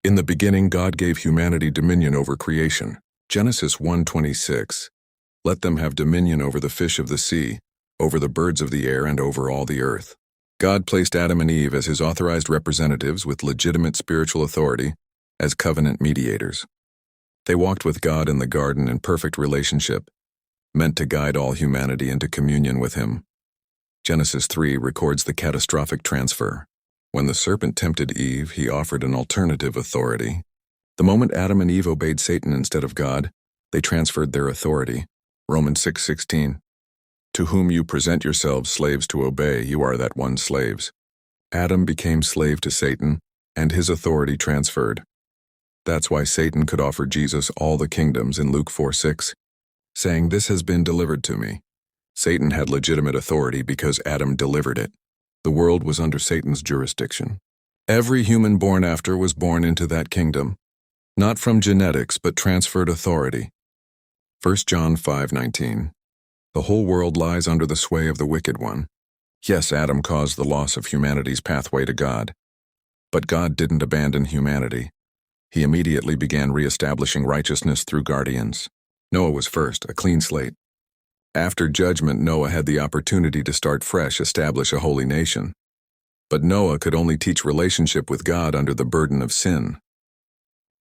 In the beginning, God gave humanity dominion over creation. Genesis 1:26. Let them have dominion over the fish of the sea, over the birds of the air, and over all the earth. God placed Adam and Eve as his authorized representatives with legitimate spiritual authority as covenant mediators. They walked with God in the garden in perfect relationship, meant to guide all humanity into communion with him. Genesis 3 records the catastrophic transfer. When the serpent tempted Eve, he offered an alternative authority. The moment Adam and Eve obeyed Satan instead of God, they transferred their authority. Romans 6:16. To whom you present yourselves slaves to obey, you are that one slaves. Adam became slave to Satan, and his authority transferred. That's why Satan could offer Jesus all the kingdoms in Luke 4:6, saying, "This has been delivered to me." Satan had legitimate authority because Adam delivered it. The world was under Satan's jurisdiction. Every human born after was born into that kingdom, not from genetics but transferred authority. 1 John 5:19. The whole world lies under the sway of the wicked one. Yes, Adam caused the loss of humanity's pathway to God. But God didn't abandon humanity. He immediately began reestablishing righteousness through guardians. Noah was first, a clean slate. After judgment, Noah had the opportunity to start fresh, establish a holy nation. But Noah could only teach relationship with God under the burden of sin.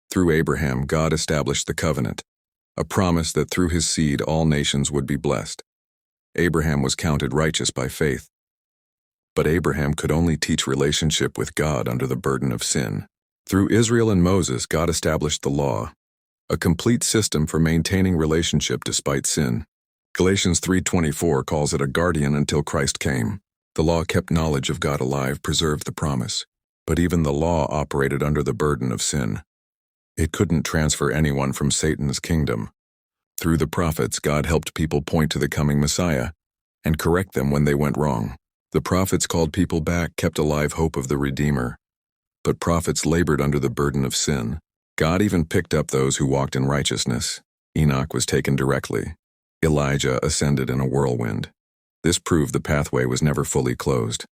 Through Abraham, God established the covenant, a promise that through his seed all nations would be blessed. Abraham was counted righteous by faith. But Abraham could only teach relationship with God under the burden of sin. Through Israel and Moses, God established the law, a complete system for maintaining relationship despite sin. Galatians 3:24 calls it a guardian until Christ came. The law kept knowledge of God alive, preserved the promise. But even the law operated under the burden of sin. It couldn't transfer anyone from Satan's kingdom. Through the prophets, God helped people point to the coming Messiah and correct them when they went wrong. The prophets called people back, kept alive hope of the Redeemer. But prophets labored under the burden of sin. God even picked up those who walked in righteousness. Enoch was taken directly. Elijah ascended in a whirlwind. This proved the pathway was never fully closed.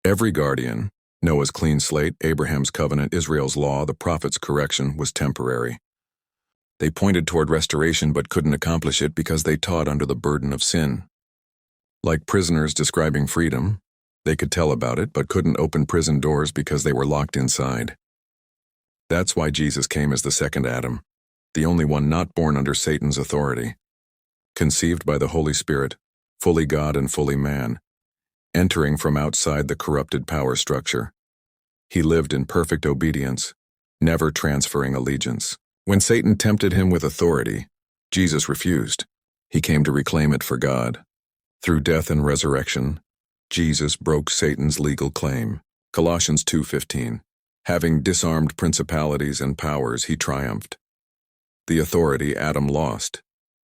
Every guardian, Noah's clean slate, Abraham's covenant, Israel's law, the prophet's correction, was temporary. They pointed toward restoration but couldn't accomplish it because they taught under the burden of sin. Like prisoners describing freedom, they could tell about it but couldn't open prison doors because they were locked inside. That's why Jesus came as the second Adam, the only one not born under Satan's authority. Conceived by the Holy Spirit, fully God and fully man, entering from outside the corrupted power structure. He lived in perfect obedience, never transferring allegiance. When Satan tempted him with authority, Jesus refused. He came to reclaim it for God. Through death and resurrection, Jesus broke Satan's legal claim. Colossians 2:15. Having disarmed principalities and powers, he triumphed. The authority Adam lost,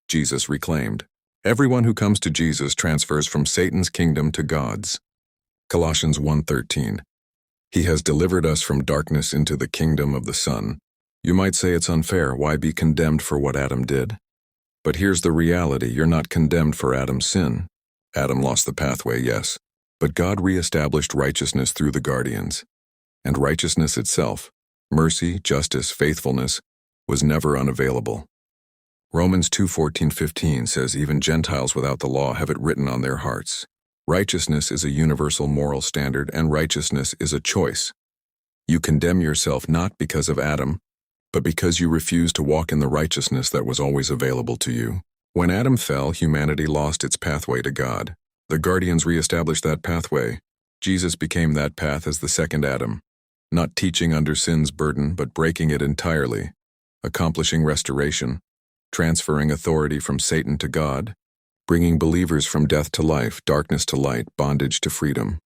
Jesus reclaimed. Everyone who comes to Jesus transfers from Satan's kingdom to God's. Colossians 1:13. He has delivered us from darkness into the kingdom of the Son. You might say it's unfair. Why be condemned for what Adam did? But here's the reality. You're not condemned for Adam's sin. Adam lost the pathway, yes. But God reestablished righteousness through the guardians. And righteousness itself, mercy, justice, faithfulness, was never unavailable. Romans 2:14-15 says even Gentiles without the law have it written on their hearts. Righteousness is a universal moral standard, and righteousness is a choice. You condemn yourself not because of Adam, but because you refuse to walk in the righteousness that was always available to you. When Adam fell, humanity lost its pathway to God. The guardians reestablished that pathway. Jesus became that path as the second Adam, not teaching under sin's burden, but breaking it entirely, accomplishing restoration, transferring authority from Satan to God, bringing believers from death to life, darkness to light, bondage to freedom.